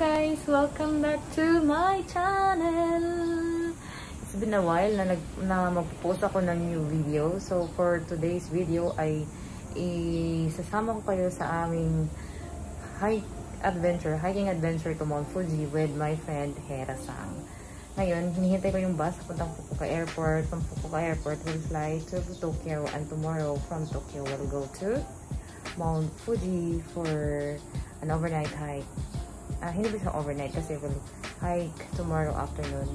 guys! Welcome back to my channel! It's been a while na mag-post ako ng new video. So for today's video ay isasama ko kayo sa aming hiking adventure to Mount Fuji with my friend Hera-san. Ngayon, hinihintay ko yung bus papuntang Fukuoka Airport. From Fukuoka Airport, we'll fly to Tokyo, and tomorrow from Tokyo, we'll go to Mount Fuji for an overnight hike. Hindi ba siya overnight kasi we'll hike tomorrow afternoon.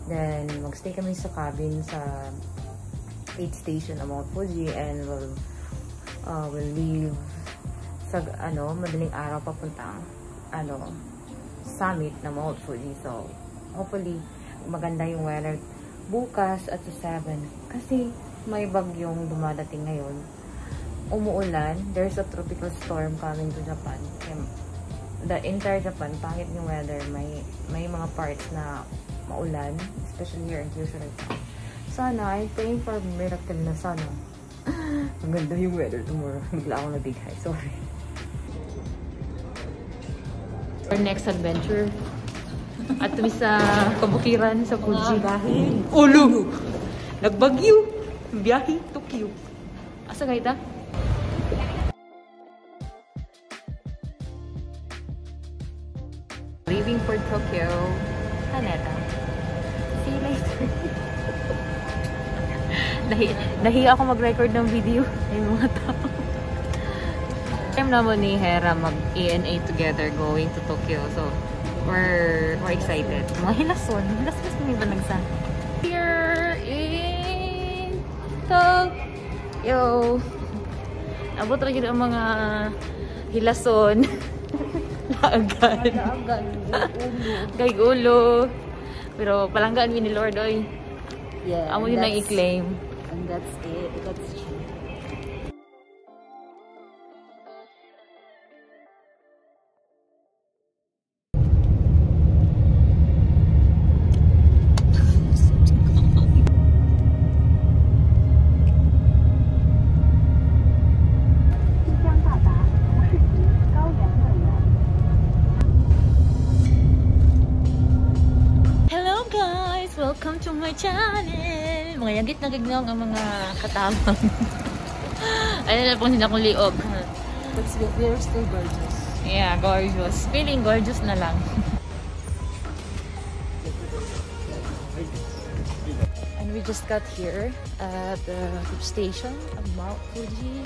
Then, magstay kami sa cabin sa 8th station ng Mount Fuji, and we'll leave sa madaling araw papuntang summit ng Mount Fuji. So, hopefully, maganda yung weather bukas at sa 7. Kasi may bagyong dumadating ngayon. Umuulan. There's a tropical storm coming to Japan. The entire Japan, pangit yung weather. May mga parts na maulan, especially here in Kyushu. Sana, I'm praying for miracle na sana. Ang ganda yung weather tomorrow. Bigla ako nabighay. Sorry. Our next adventure. At kami sa kabukiran sa Fuji dahil ulo! Nagbagyo! Biyahe Tokyo. Asa nga ita? Leaving for Tokyo. Haneta. See you later. Nahiya ako mag-record ng video. Ay mga tao. Time naman ni Hera mag-ENA together going to Tokyo. So, we're excited. Mga hilason. Hilas-hilas kami ba nagsa? Here in Tokyo. Abot rin yun ang mga hilason. Laagan. Kay ulo. Pero palanggaan mi ni Lord, oy. Yeah. Amo yun ang i-claim. And that's it. That's true. Welcome to my channel! Mga yagit na gagnaw ang mga katamang. Ayun na pong sinakong liog. But we're still gorgeous. Yeah, gorgeous. Feeling gorgeous na lang. And we just got here at the station of Mount Fuji.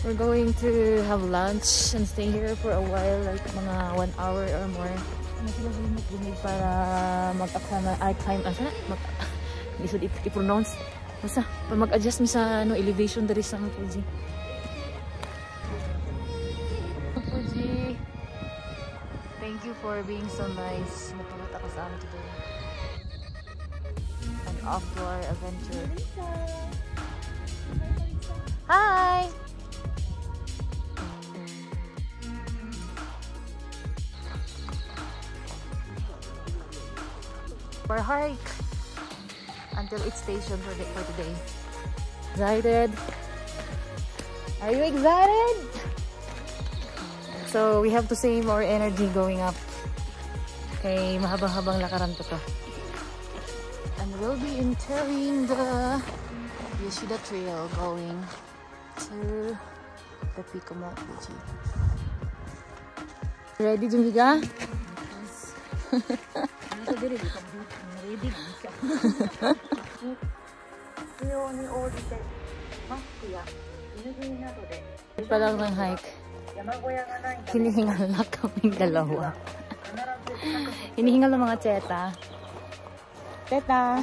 We're going to have lunch and stay here for a while, like mga 1 hour or more. Para mag-climb hindi so i-pronounce basta mag-adjust mi sa elevation dari sa Fuji. Fuji, thank you for being so nice. Natulot ako sa amin today and off to our adventure. Hi! For a hike until its station for today. Excited? Are you excited? So we have to save more energy going up. Okay, mahabang-habang lakaran pa to. And we'll be entering the Yoshida Trail going to the peak of Mount Fuji. Ready, Jumiga? Yes. Pa lang ng hike. Hinihingal na kaming dalawa. Hinihingal ng mga tseta. Tseta!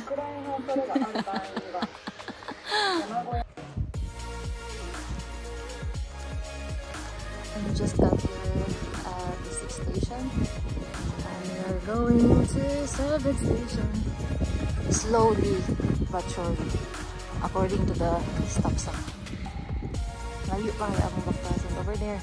We just got here at the 6th station. We are going to 7th station slowly but surely according to the stop sign. Layo pa kaya akong backpassing over there.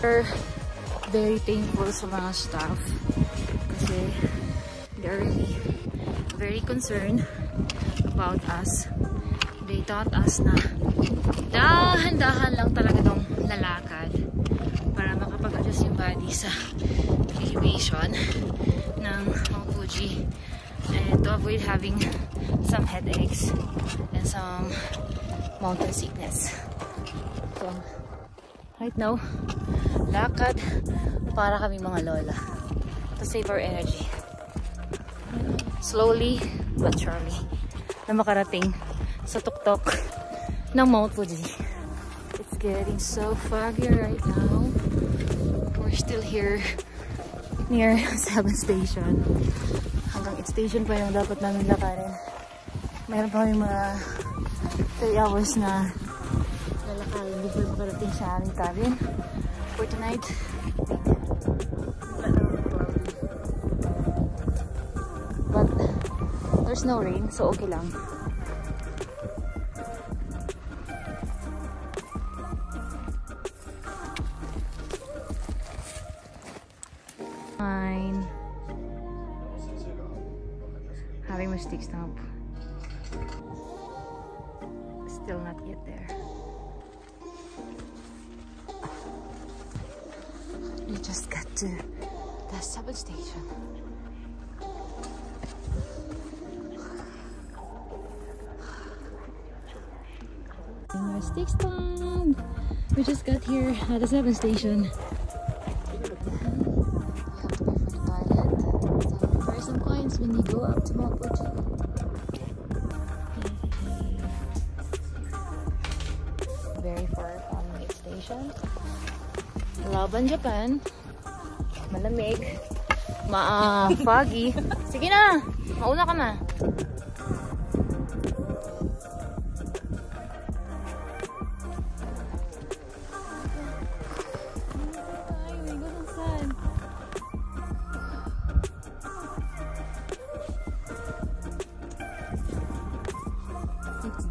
We're very thankful sa mga staff kasi they're really very concerned about us tataas na. Dahan-dahan lang talaga tong lalakad para makapag-adjust yung body sa elevation ng Mount Fuji and to avoid having some headaches and some mountain sickness. So, right now, lakad para kami mga lola to save our energy. Slowly but surely na makarating sa tuktok ng Mount Fuji. It's getting so foggy right now. We're still here near 7 station. Hanggang 8 station pa yung dapat namin lakarin. Meron pa kami mga 3 hours na lalakarin before makarating sa aming cabin for tonight. But there's no rain, so okay lang. Fine. Having mistakes now. Still not yet there. We just got to the 7th station. Mistakes time. We just got here at the 7th station. When you go up to Mount Fuji. Very far from its station. Laban Japan. Malamig. Foggy. Sige na! Mauna ka na.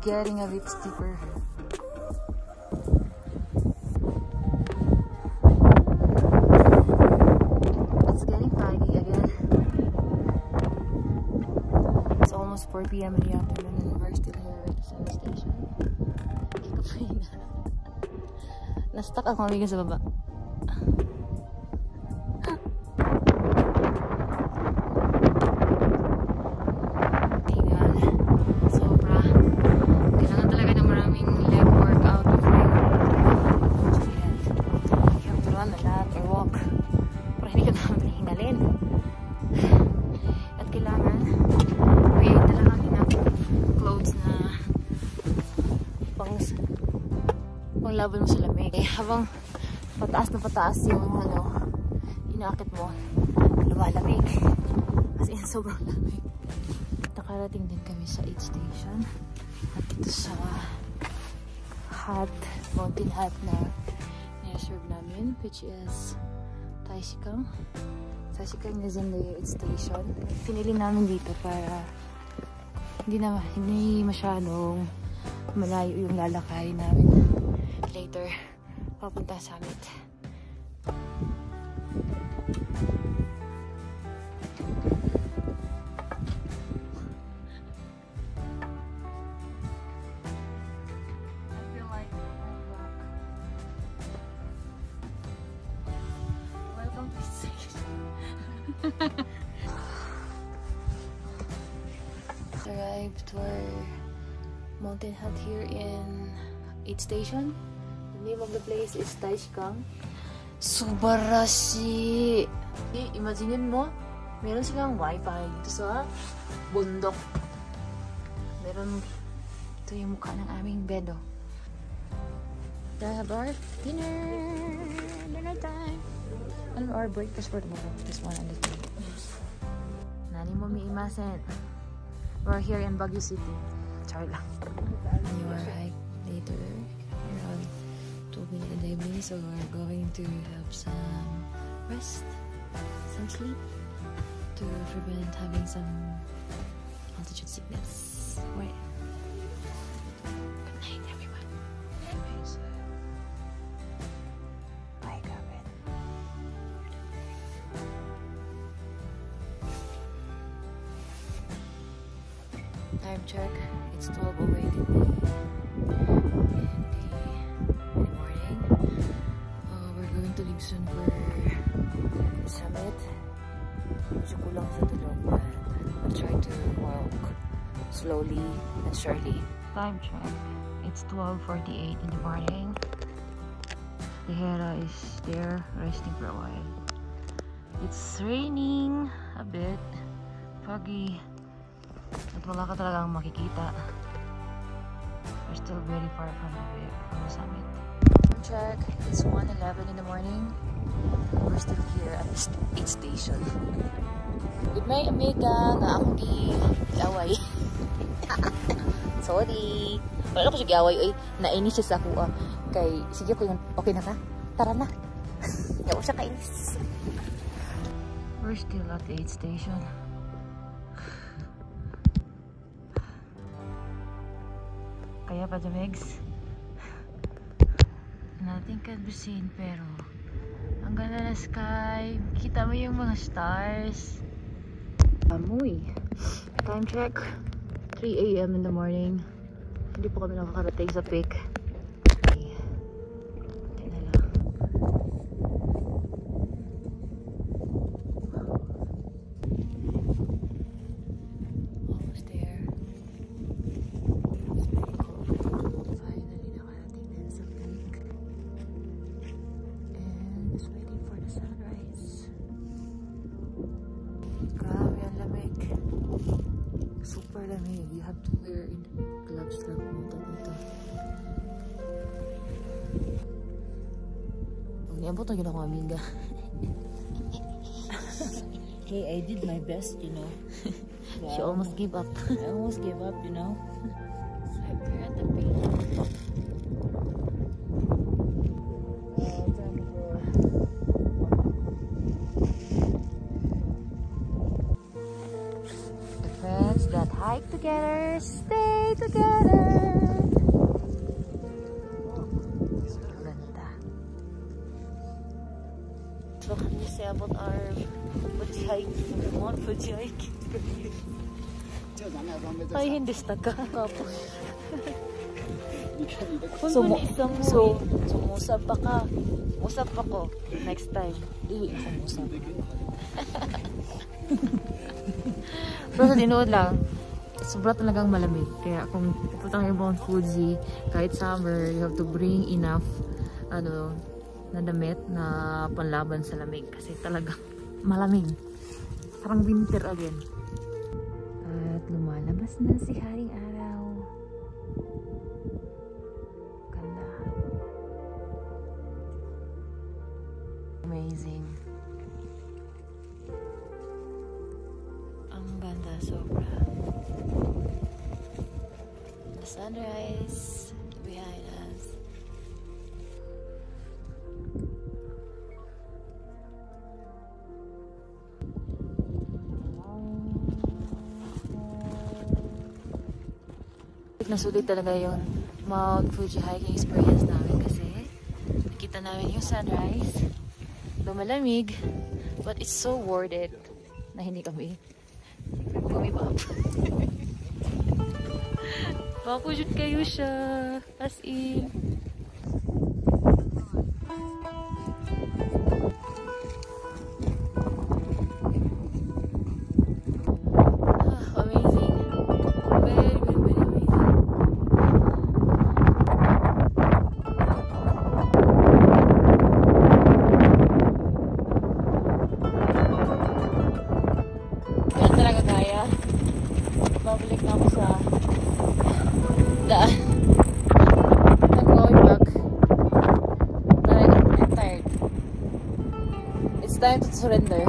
Getting a bit steeper. It's getting foggy again. It's almost 4 p.m. in the afternoon and we're still here at the 7th station. Na-stuck ako kami sa baba. Laban mo sa lamig. Habang pataas na pataas yung inaakit mo, lumalamig. As in, sobrang lamig. Nakarating din kami sa 8th station. At dito sa mountain hut na nireserve namin, which is Taishikang. Taishikang is in the 8th station. Pinili namin dito para hindi masyadong malayo yung lalakay namin later papunta sa summit. I feel like welcome to station. Arrived to our mountain hut here in 8th station. The name of the place is Taishikang. Subarashi! Imagine mo, meron silang wifi dito sa bundok. Meron, ito yung mukha ng aming bedo. We have our dinner! Dinner time! Ano our breakfast for tomorrow? This one and this one. Nani mo miimasen. We're here in Baguio City. Char lang. You are hike later. Around 12 minutes a day, so we're going to have some rest, some sleep to prevent having some altitude sickness. Wait. Good night, everyone. Bye, Gavin. Time check. It's 12:08 in the slowly and surely. Time check. It's 12:48 in the morning. The Hera is there resting for a while. It's raining a bit, foggy, at wala ka talagang makikita. We're still very far from the summit. Time check. It's 1:11 in the morning. We're still here at the aid station. With my amiga na akong giaway. Sorry. Wala ko siya giaway. Oy, nainis siya sa ako. Kay, sige ko yung, okay na ka? Tara na. Yaw siya kainis. We're still at the aid station. Kaya pa, Jamegs? Nothing can be seen, pero ang ganda na sky. Kita mo yung mga stars. Amoy. Time check. 3 AM in the morning. Hindi po kami nakakarating sa peak. Okay. Ito na lang. Almost there. It's very cold. Finally nakarating din sa peak. And just waiting for the sunrise. Grabe ang lamig. Super lamig. You have to wear gloves lang punta dito. Niabot na yun ako, amiga. Hey, I did my best, you know. She almost gave up. I almost gave up, you know. We're at the peak. The friends that hike together stay together. Ganda. So, what can you say about our Fuji hike? Mount Fuji hike? Ay, hindi staka. Sumusap pa ka. Musap ako. Next time. Dili ako musap. Pero sa dinood lang, sobra talagang malamig. Kaya kung pupunta kayo Mount Fuji, kahit summer, you have to bring enough na damit na panlaban sa lamig. Kasi talagang malamig. Parang winter again. At lumalabas na si Haring Araw. Ganda. Amazing. Ang ganda, sobra. The sunrise behind us. Nasulit talaga yung Mount Fuji hiking experience namin kasi nakita namin yung sunrise. Lumalamig, but it's so worth it na hindi kami bumibab. Makakujud kayo siya. As in. Amazing. Very, very, very amazing. Kaya talaga kaya. Babalik na ako sa daan. I'm going back. I'm tired. It's time to surrender.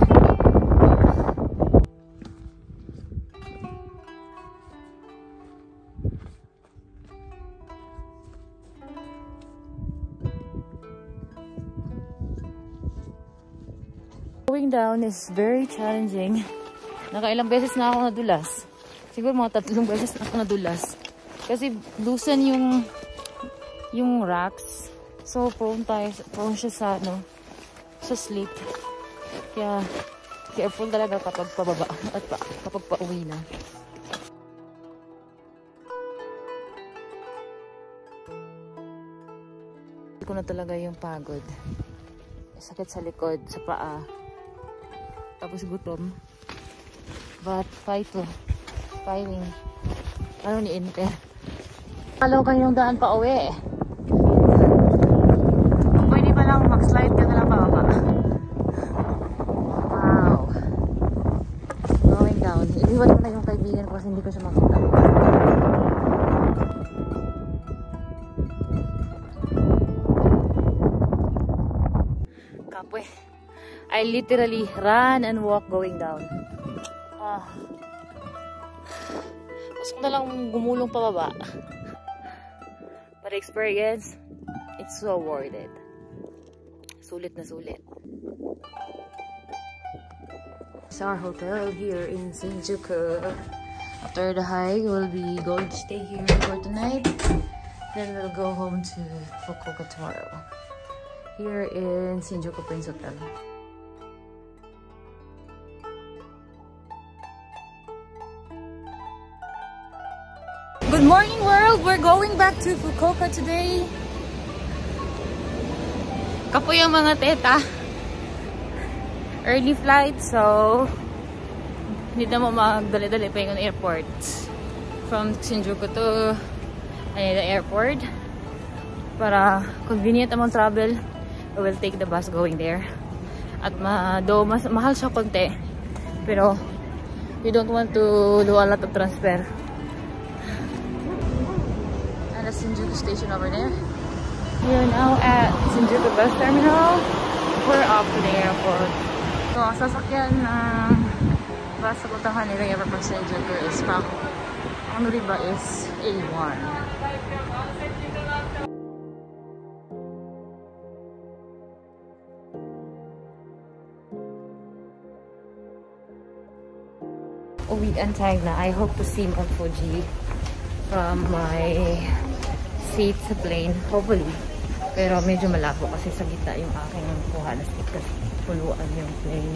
Going down is very challenging. Nakailang beses na ako nadulas. Siguro mga 3 beses na ako nadulas. Kasi loosen yung rocks. So prone siya sa sa slip. Kaya careful talaga kapag pababa at kapag pauwi na. Hindi ko na talaga yung pagod. Sakit sa likod, sa paa. Tapos gutom. But fighting. Ano ni Inter? Follow kayong daan pa uwi. Pwede pa lang mag-slide ka na lang pababa. Wow. Going down. Iliwan ko na yung kaibigan ko kasi hindi ko siya makita. Kapwe. I literally run and walk going down. Gusto ko na lang gumulong pababa. But experience, it's so worth it. Sulit na sulit. It's our hotel here in Shinjuku. After the hike, we'll be going to stay here for tonight. Then we'll go home to Fukuoka tomorrow. Here in Shinjuku Prince Hotel. Good morning, world! We're going back to Fukuoka today. Kapo yung mga teta. Early flight, so hindi na mo magdali-dali pa yung airport. From Shinjuku to Haneda Airport. Para convenient among travel, we will take the bus going there. At though mas mahal siya konti, pero you don't want to do a lot of transfer. And the Shinjuku station over there. We are now at Shinjuku bus terminal. We're off to the airport. So, ang sasakyan ng bus sa puntang Haneda Airport from Shinjuku is from Onuriba is A1. Weekend time na. I hope to see Mount Fuji from my seat sa plane. Hopefully. Pero medyo malabo kasi sa gitna yung aking kuha na seat kasi puluan yung plane.